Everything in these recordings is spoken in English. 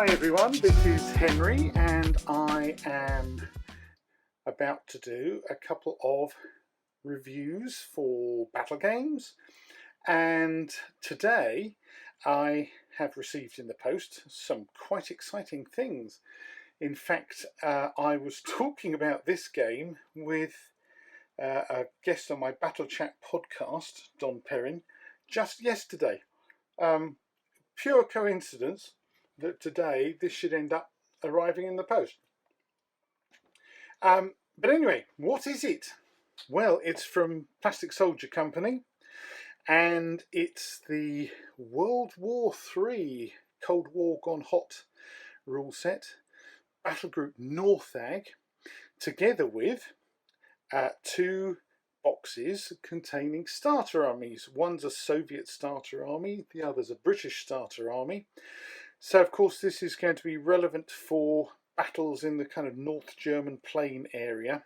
Hi everyone, this is Henry and I am about to do a couple of reviews for Battlegames, and today I have received in the post some quite exciting things. In fact, I was talking about this game with a guest on my Battle Chat podcast, Don Perrin, just yesterday. Pure coincidence that today this should end up arriving in the post. But anyway, what is it? Well, it's from Plastic Soldier Company, and it's the World War III Cold War Gone Hot rule set, Battlegroup Northag, together with two boxes containing starter armies. One's a Soviet starter army, the other's a British starter army. So of course this is going to be relevant for battles in the kind of North German plain area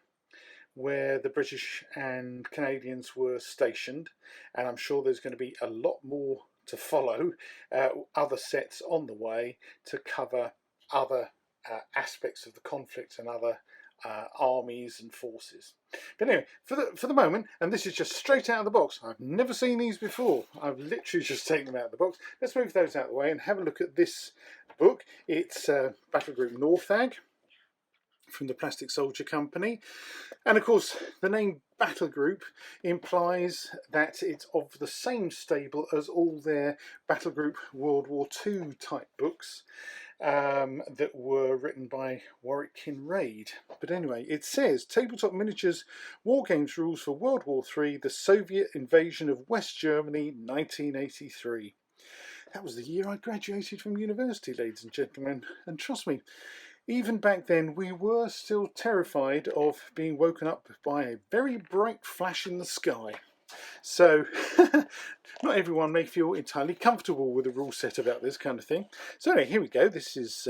where the British and Canadians were stationed, and I'm sure there's going to be a lot more to follow, other sets on the way to cover other aspects of the conflict and other armies and forces. But anyway, for the moment, and this is just straight out of the box, I've never seen these before, I've literally just taken them out of the box. Let's move those out of the way and have a look at this book. It's Battlegroup Northag from the Plastic Soldier Company, and of course the name Battlegroup implies that it's of the same stable as all their Battlegroup World War II type books that were written by Warwick Kinrade. But anyway, it says Tabletop Miniatures Wargames Rules for World War III, the Soviet Invasion of West Germany, 1983. That was the year I graduated from university, ladies and gentlemen, and trust me, even back then we were still terrified of being woken up by a very bright flash in the sky. So not everyone may feel entirely comfortable with a rule set about this kind of thing. So anyway, here we go. This is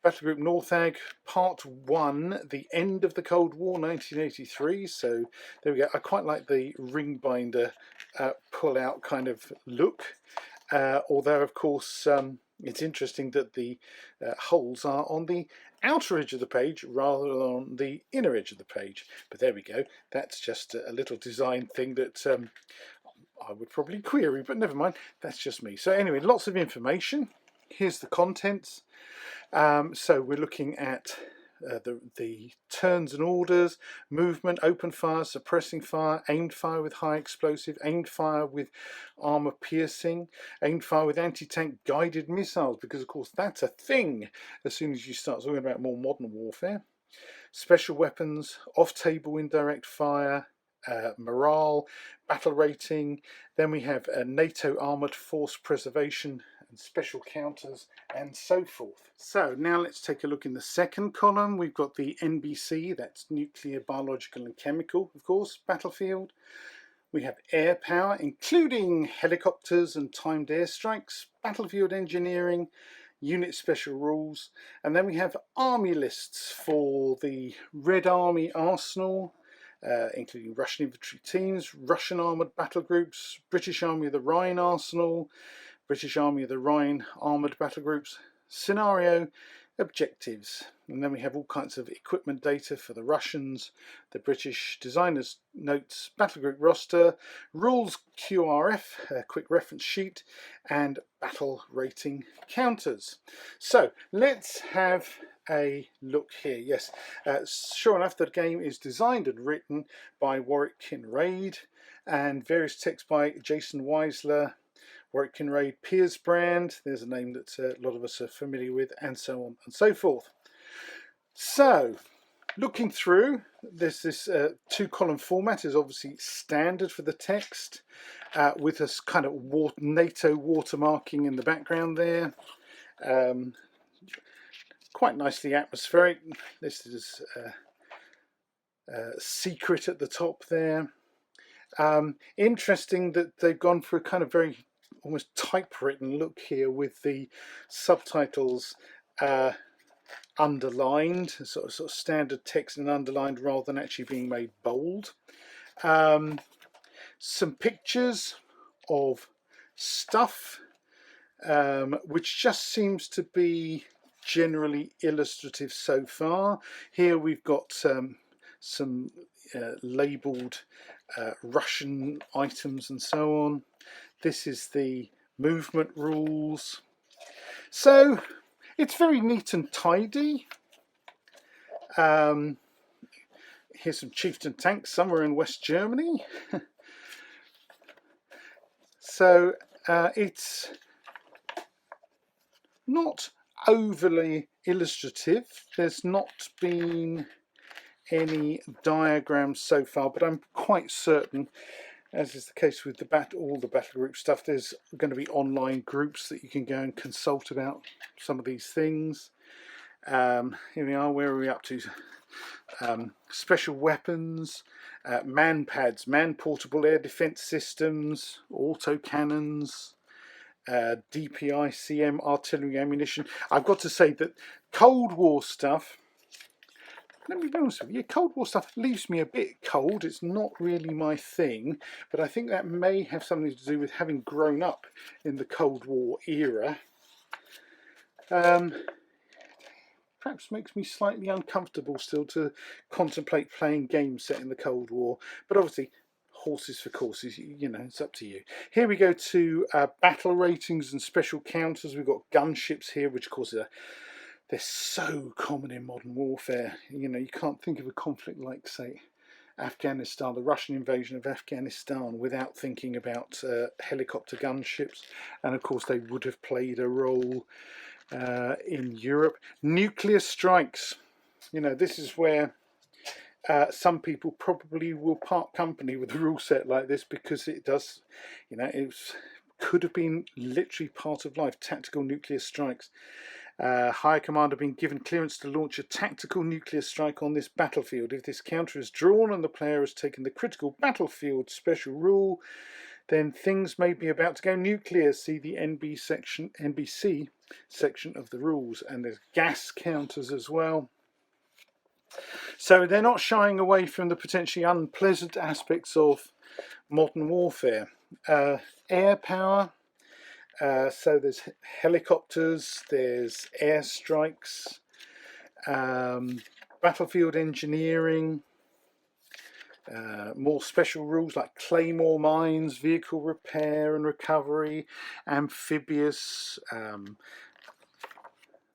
Battlegroup Northag Part 1, The End of the Cold War, 1983. So there we go. I quite like the ring binder pull-out kind of look. Although, of course, it's interesting that the holes are on the outer edge of the page rather than on the inner edge of the page. But there we go. That's just a little design thing that I would probably query, but never mind. That's just me. So anyway, lots of information. Here's the contents. So we're looking at the turns and orders, movement, open fire, suppressing fire, aimed fire with high explosive, aimed fire with armor piercing, aimed fire with anti-tank guided missiles, because of course that's a thing as soon as you start talking about more modern warfare. Special weapons, off-table indirect fire, morale, battle rating. Then we have a NATO armoured force preservation and special counters and so forth. So now let's take a look in the second column. We've got the NBC, that's nuclear, biological and chemical, of course, battlefield. We have air power, including helicopters and timed airstrikes, battlefield engineering, unit special rules, and then we have army lists for the Red Army Arsenal, including Russian infantry teams, Russian armoured battle groups, British Army of the Rhine Arsenal, British Army of the Rhine armoured battle groups, scenario, objectives, and then we have all kinds of equipment data for the Russians, the British designers notes, battlegroup roster, rules QRF, a quick reference sheet, and battle rating counters. So let's have a look here. Yes, sure enough, the game is designed and written by Warwick Kinrade, and various text by Jason Weisler, Warwick Kinrade, Piers Brand, there's a name that a lot of us are familiar with, and so on and so forth. So, looking through, there's this two-column format is obviously standard for the text, with this kind of NATO watermarking in the background there. Quite nicely atmospheric. This is secret at the top there. Interesting that they've gone for a kind of very almost typewritten look here with the subtitles underlined, sort of standard text and underlined rather than actually being made bold. Some pictures of stuff which just seems to be generally illustrative so far. Here we've got some labelled Russian items and so on. This is the movement rules. So it's very neat and tidy. Here's some chieftain tanks somewhere in West Germany. So it's not overly illustrative. There's not been any diagrams so far, but I'm quite certain, as is the case with all the battle group stuff, there's going to be online groups that you can go and consult about some of these things. Here we are. Where are we up to? Special weapons, man pads, man portable air defense systems, auto cannons, DPI, CM, artillery ammunition. I've got to say that Cold War stuff, let me be honest with you, Cold War stuff leaves me a bit cold. It's not really my thing, but I think that may have something to do with having grown up in the Cold War era. Perhaps makes me slightly uncomfortable still to contemplate playing games set in the Cold War, but obviously horses for courses, you know, it's up to you. Here we go to battle ratings and special counters. We've got gunships here, which of course they're so common in modern warfare. You know, you can't think of a conflict like, say, Afghanistan, the Russian invasion of Afghanistan, without thinking about helicopter gunships, and of course they would have played a role in Europe. Nuclear strikes, you know, this is where some people probably will part company with a rule set like this, because it does, you know, could have been literally part of life. Tactical nuclear strikes. Higher Commander being given clearance to launch a tactical nuclear strike on this battlefield. If this counter is drawn and the player has taken the critical battlefield special rule, then things may be about to go nuclear. See the NBC section of the rules. And there's gas counters as well. So they're not shying away from the potentially unpleasant aspects of modern warfare. Air power. So there's helicopters, there's airstrikes, battlefield engineering, more special rules like claymore mines, vehicle repair and recovery, amphibious,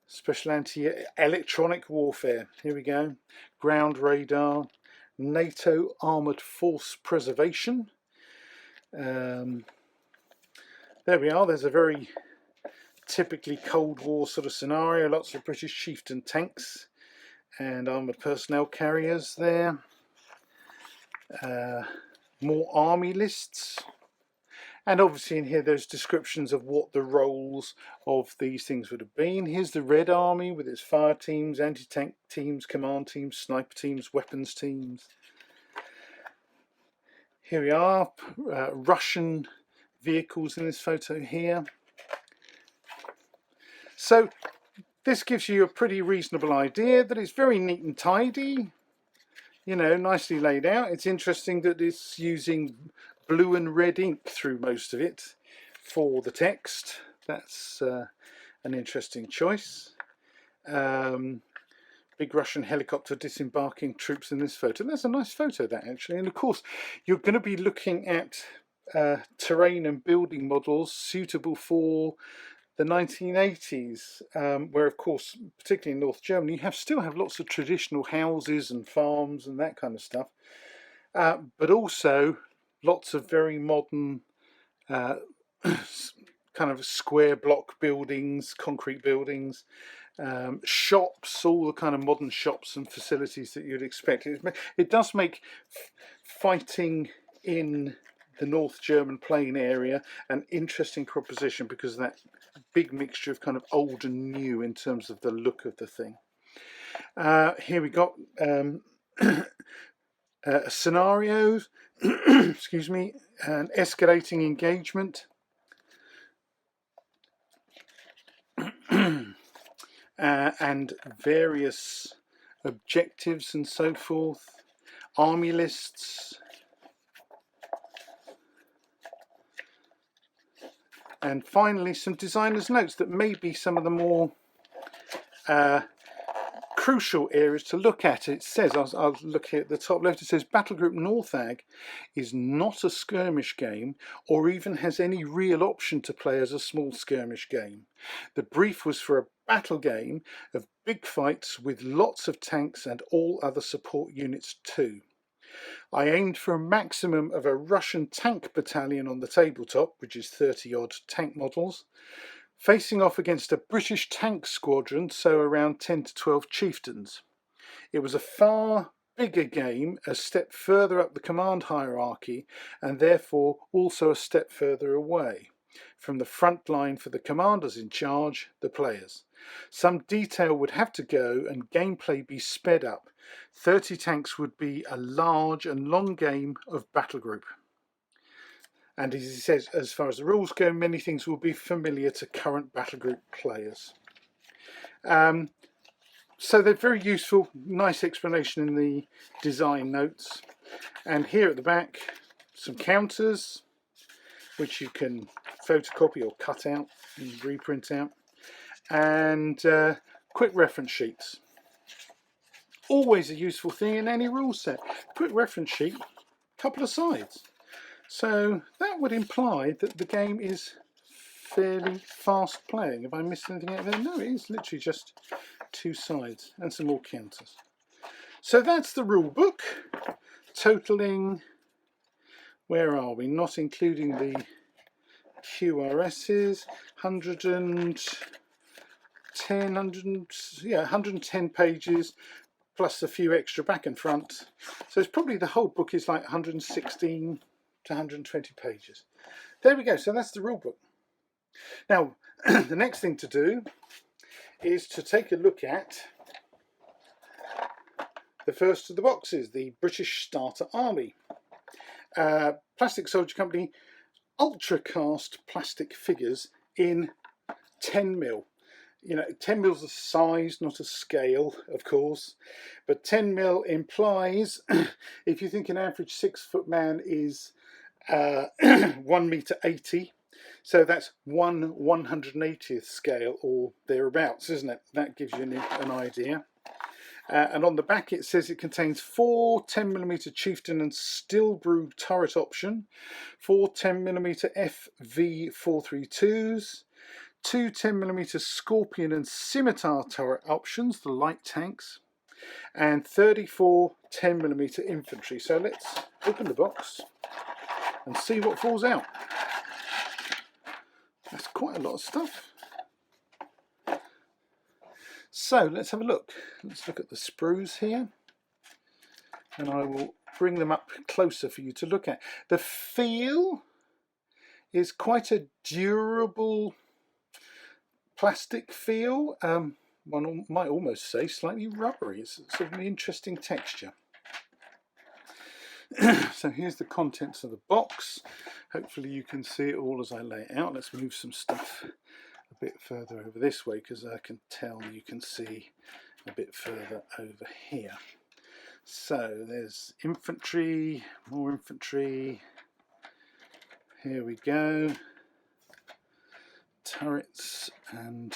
special anti-electronic warfare. Here we go. Ground radar, NATO armoured force preservation. There we are. There's a very typically Cold War sort of scenario. Lots of British chieftain tanks and armoured personnel carriers there. More army lists. And obviously in here there's descriptions of what the roles of these things would have been. Here's the Red Army with its fire teams, anti-tank teams, command teams, sniper teams, weapons teams. Here we are, Russian vehicles in this photo here. So this gives you a pretty reasonable idea that it's very neat and tidy, you know, nicely laid out. It's interesting that it's using blue and red ink through most of it for the text. That's an interesting choice. Big Russian helicopter disembarking troops in this photo. That's a nice photo, that, actually. And of course you're going to be looking at terrain and building models suitable for the 1980s, where of course, particularly in North Germany, you still have lots of traditional houses and farms and that kind of stuff, but also lots of very modern kind of square block buildings, concrete buildings, shops, all the kind of modern shops and facilities that you'd expect. It does make fighting in the North German plain area an interesting proposition, because of that big mixture of kind of old and new in terms of the look of the thing. Here we got scenarios, excuse me, an escalating engagement, and various objectives and so forth, army lists, and finally some designer's notes that may be some of the more crucial areas to look at. It says, I'll look here at the top left, it says Battlegroup Northag is not a skirmish game or even has any real option to play as a small skirmish game. The brief was for a battle game of big fights with lots of tanks and all other support units too. I aimed for a maximum of a Russian tank battalion on the tabletop, which is 30 odd tank models, facing off against a British tank squadron, so around 10 to 12 chieftains. It was a far bigger game, a step further up the command hierarchy, and therefore also a step further away from the front line for the commanders in charge, the players. Some detail would have to go and gameplay be sped up. 30 tanks would be a large and long game of Battlegroup. And as he says, as far as the rules go, many things will be familiar to current Battlegroup players. So they're very useful, nice explanation in the design notes. And here at the back, some counters, which you can photocopy or cut out and reprint out. And quick reference sheets. Always a useful thing in any rule set. Quick reference sheet, couple of sides. So that would imply that the game is fairly fast playing. Have I missed anything out there? No, it is literally just 2 sides and some more counters. So that's the rule book, totaling, where are we? Not including the QRSs, 110 pages, plus a few extra back and front. So it's probably the whole book is like 116 to 120 pages. There we go, so that's the rule book. Now, the next thing to do is to take a look at the first of the boxes, the British Starter Army. Plastic Soldier Company ultra cast plastic figures in 10mm. You know, 10mm is a size, not a scale, of course, but 10mm implies, if you think an average 6-foot man is 1 meter 80, so that's 1/180th scale or thereabouts, isn't it? That gives you an idea. And on the back it says it contains 4 10mm Chieftain and Stillbrew turret option, 4 10mm FV432s, 2 10mm Scorpion and Scimitar turret options, the light tanks, and 34 10mm infantry. So let's open the box and see what falls out. That's quite a lot of stuff. So let's have a look. Let's look at the sprues here, and I will bring them up closer for you to look at. The feel is quite a durable plastic feel. One might almost say slightly rubbery. It's sort of an interesting texture. So here's the contents of the box. Hopefully you can see it all as I lay it out. Let's move some stuff a bit further over this way, because I can tell you can see a bit further over here. So there's infantry, more infantry. Here we go. Turrets and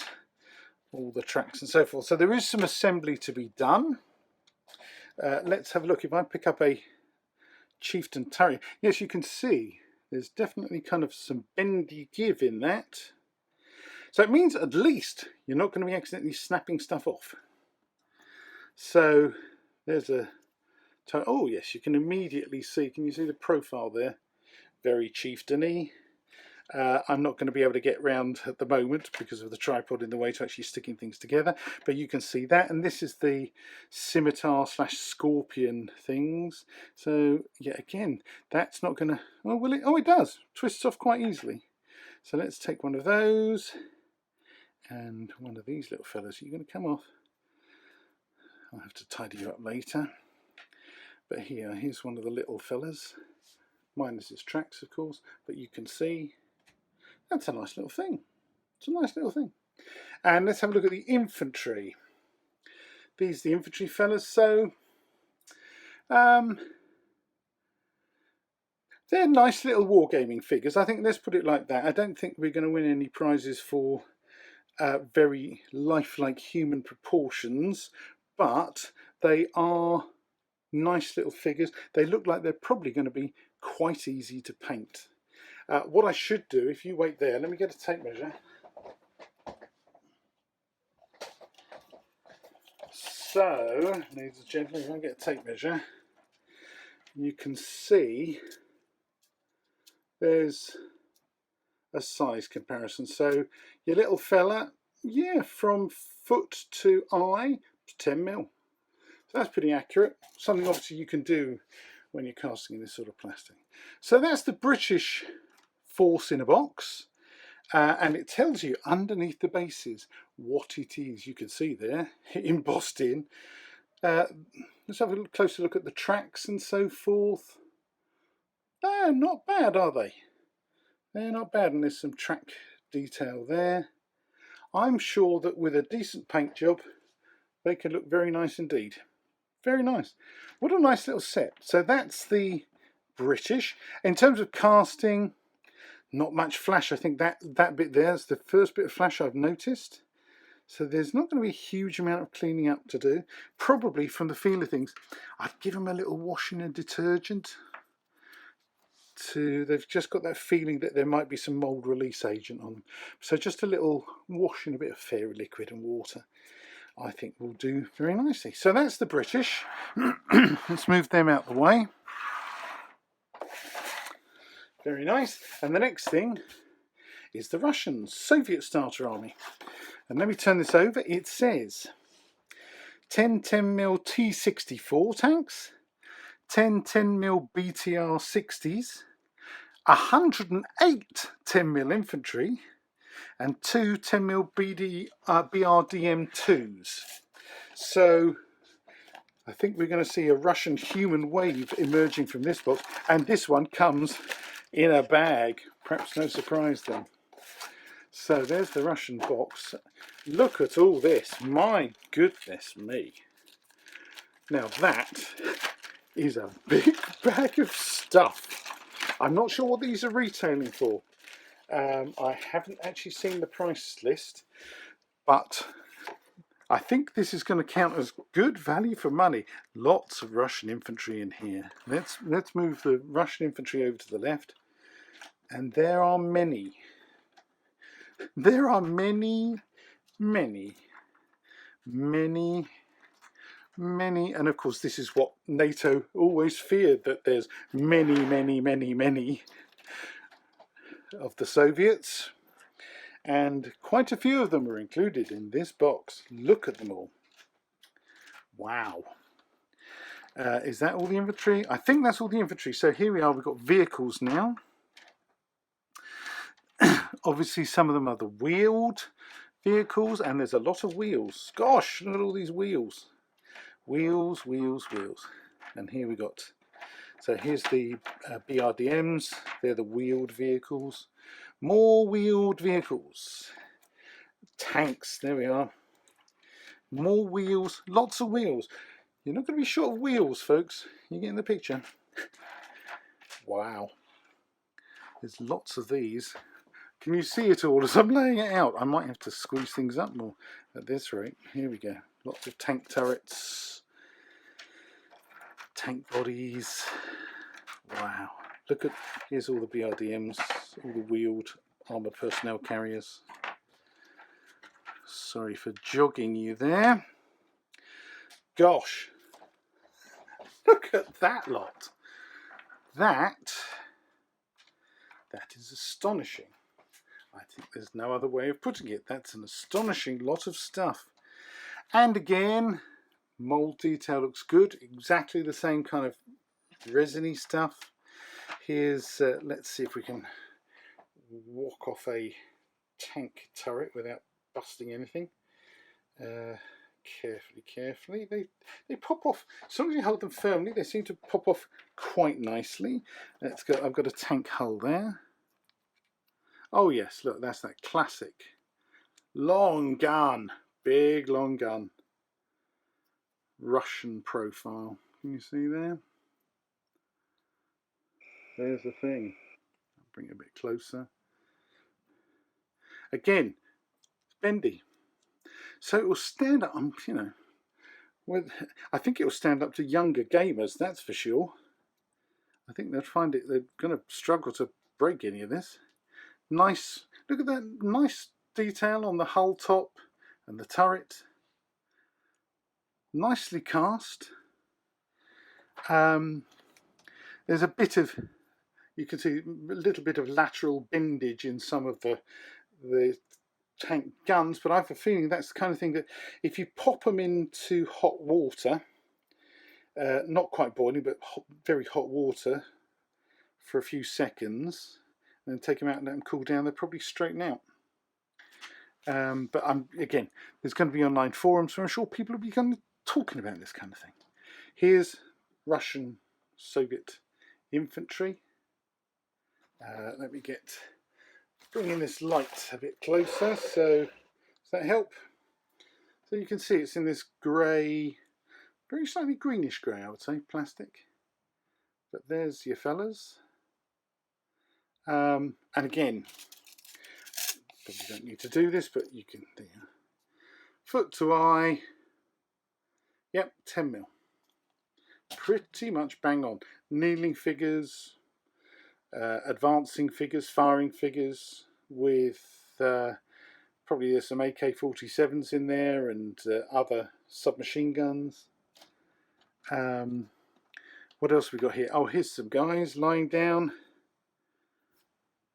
all the tracks and so forth. So there is some assembly to be done. Let's have a look. If I pick up a Chieftain turret, yes, you can see there's definitely kind of some bendy give in that. So it means at least you're not going to be accidentally snapping stuff off. So there's a turret. Oh yes, you can immediately see, can you see the profile there? Very chieftain-y. I'm not going to be able to get round at the moment because of the tripod in the way to actually sticking things together, but you can see that. And this is the scimitar / scorpion things. So yeah, again, that's not going to, oh will it? Oh, it does, twists off quite easily. So let's take one of those and one of these little fellas. You're going to come off. I'll have to tidy you up later. But here's one of the little fellas, minus his tracks of course, but you can see that's a nice little thing. It's a nice little thing. And let's have a look at the infantry. These are the infantry fellas. So they're nice little wargaming figures. I think let's put it like that. I don't think we're going to win any prizes for very lifelike human proportions, but they are nice little figures. They look like they're probably going to be quite easy to paint. What I should do, if you wait there, let me get a tape measure. So, ladies and gentlemen, if I get a tape measure, you can see there's a size comparison. So your little fella, yeah, from foot to eye, 10 mil. So that's pretty accurate. Something obviously you can do when you're casting in this sort of plastic. So that's the British force in a box. And it tells you underneath the bases what it is. You can see there, embossed in. Let's have a closer look at the tracks and so forth. They're not bad, are they? They're not bad, and there's some track detail there. I'm sure that with a decent paint job, they can look very nice indeed. Very nice. What a nice little set. So that's the British. In terms of casting, not much flash. I think that bit there is the first bit of flash I've noticed. So there's not going to be a huge amount of cleaning up to do. Probably from the feel of things, I'd give them a little washing and detergent. They've just got that feeling that there might be some mould release agent on them. So just a little wash in a bit of fairy liquid and water, I think will do very nicely. So that's the British. Let's move them out the way. Very nice. And the next thing is the Russians, Soviet starter army. And let me turn this over. It says 10 10mm T-64 tanks, 10 10mm BTR 60s, 108 10mm infantry, and 2 10mm BRDM 2s. So I think we're going to see a Russian human wave emerging from this box, and this one comes in a bag. Perhaps no surprise then. So there's the Russian box. Look at all this. My goodness me. Now that is a big bag of stuff. I'm not sure what these are retailing for. I haven't actually seen the price list, but I think this is going to count as good value for money. Lots of Russian infantry in here. Let's move the Russian infantry over to the left. And there are many. There are many, many, many, many, and of course this is what NATO always feared, that there's many, many, many, many of the Soviets, and quite a few of them are included in this box. Look at them all. Wow. Is that all the infantry? I think that's all the infantry. So here we are, we've got vehicles now. Obviously some of them are the wheeled vehicles, and there's a lot of wheels. Gosh, look at all these wheels. Wheels, wheels, wheels. And here we got, so here's the BRDMs. They're the wheeled vehicles. More wheeled vehicles. Tanks, there we are. More wheels, lots of wheels. You're not going to be short of wheels, folks. You get in the picture. Wow. There's lots of these. Can you see it all as I'm laying it out? I might have to squeeze things up more at this rate. Here we go. Lots of tank turrets. Tank bodies. Wow. Look at, here's all the BRDMs, all the wheeled armoured personnel carriers. Sorry for jogging you there. Gosh. Look at that lot. That is astonishing. I think there's no other way of putting it. That's an astonishing lot of stuff. And again, mould detail looks good. Exactly the same kind of resiny stuff. Here's, let's see if we can walk off a tank turret without busting anything. Carefully. They pop off. As long as you hold them firmly, they seem to pop off quite nicely. Let's go. I've got a tank hull there. Oh yes, look, that's that classic long gun, big long gun, Russian profile. Can you see there? There's the thing. I'll bring it a bit closer. Again, bendy. So it will stand up, you know, I think it will stand up to younger gamers, that's for sure. I think they'll find it, they're going to struggle to break any of this. Nice, look at that nice detail on the hull top and the turret. Nicely cast. There's a bit of, you can see a little bit of lateral bendage in some of the tank guns, but I have a feeling that's the kind of thing that if you pop them into hot water, not quite boiling, but very hot water for a few seconds, and then take them out and let them cool down, they'll probably straighten out. But again, there's going to be online forums, so I'm sure people will be kind of talking about this kind of thing. Here's Russian Soviet infantry. Let me bring in this light a bit closer. So does that help? So you can see it's in this grey, very slightly greenish grey, I would say, plastic. But there's your fellas. And again, probably don't need to do this, but you can do foot to eye. Yep, 10mm. Pretty much bang on. Kneeling figures, advancing figures, firing figures with probably there's some AK-47s in there and other submachine guns. What else have we got here? Oh, here's some guys lying down.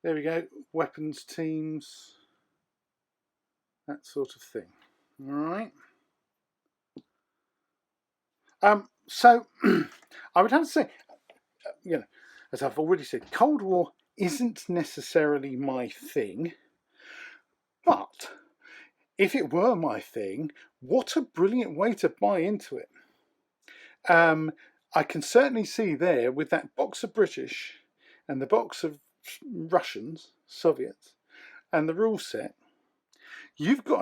There we go. Weapons teams. That sort of thing. All right. So I would have to say, you know, as I've already said, Cold War isn't necessarily my thing, but if it were my thing, what a brilliant way to buy into it. I can certainly see there with that box of British and the box of Russians, Soviets, and the rule set, you've got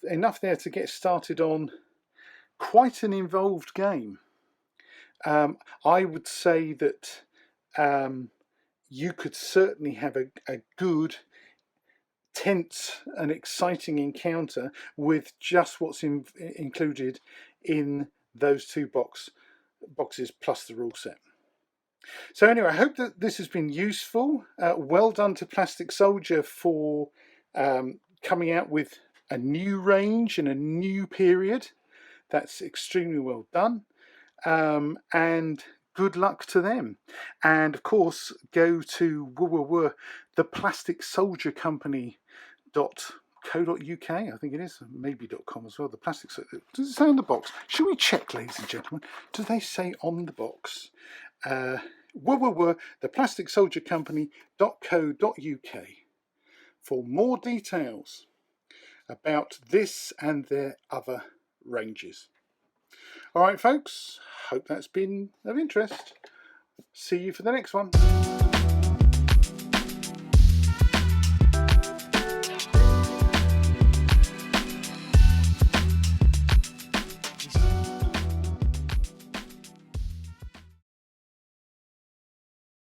enough there to get started on quite an involved game. I would say that you could certainly have a good, tense and exciting encounter with just what's included in those two boxes plus the rule set. So anyway, I hope that this has been useful. Well done to Plastic Soldier for coming out with a new range in a new period. That's extremely well done, and good luck to them. And of course, go to the Plastic Soldier Company.co.uk, I think it is, maybe .com as well. The Plastic Soldier, does it say on the box? Should we check, ladies and gentlemen? Do they say on the box? The Plastic Soldier Company.co.uk for more details about this and their other ranges. All right, folks, hope that's been of interest. See you for the next one.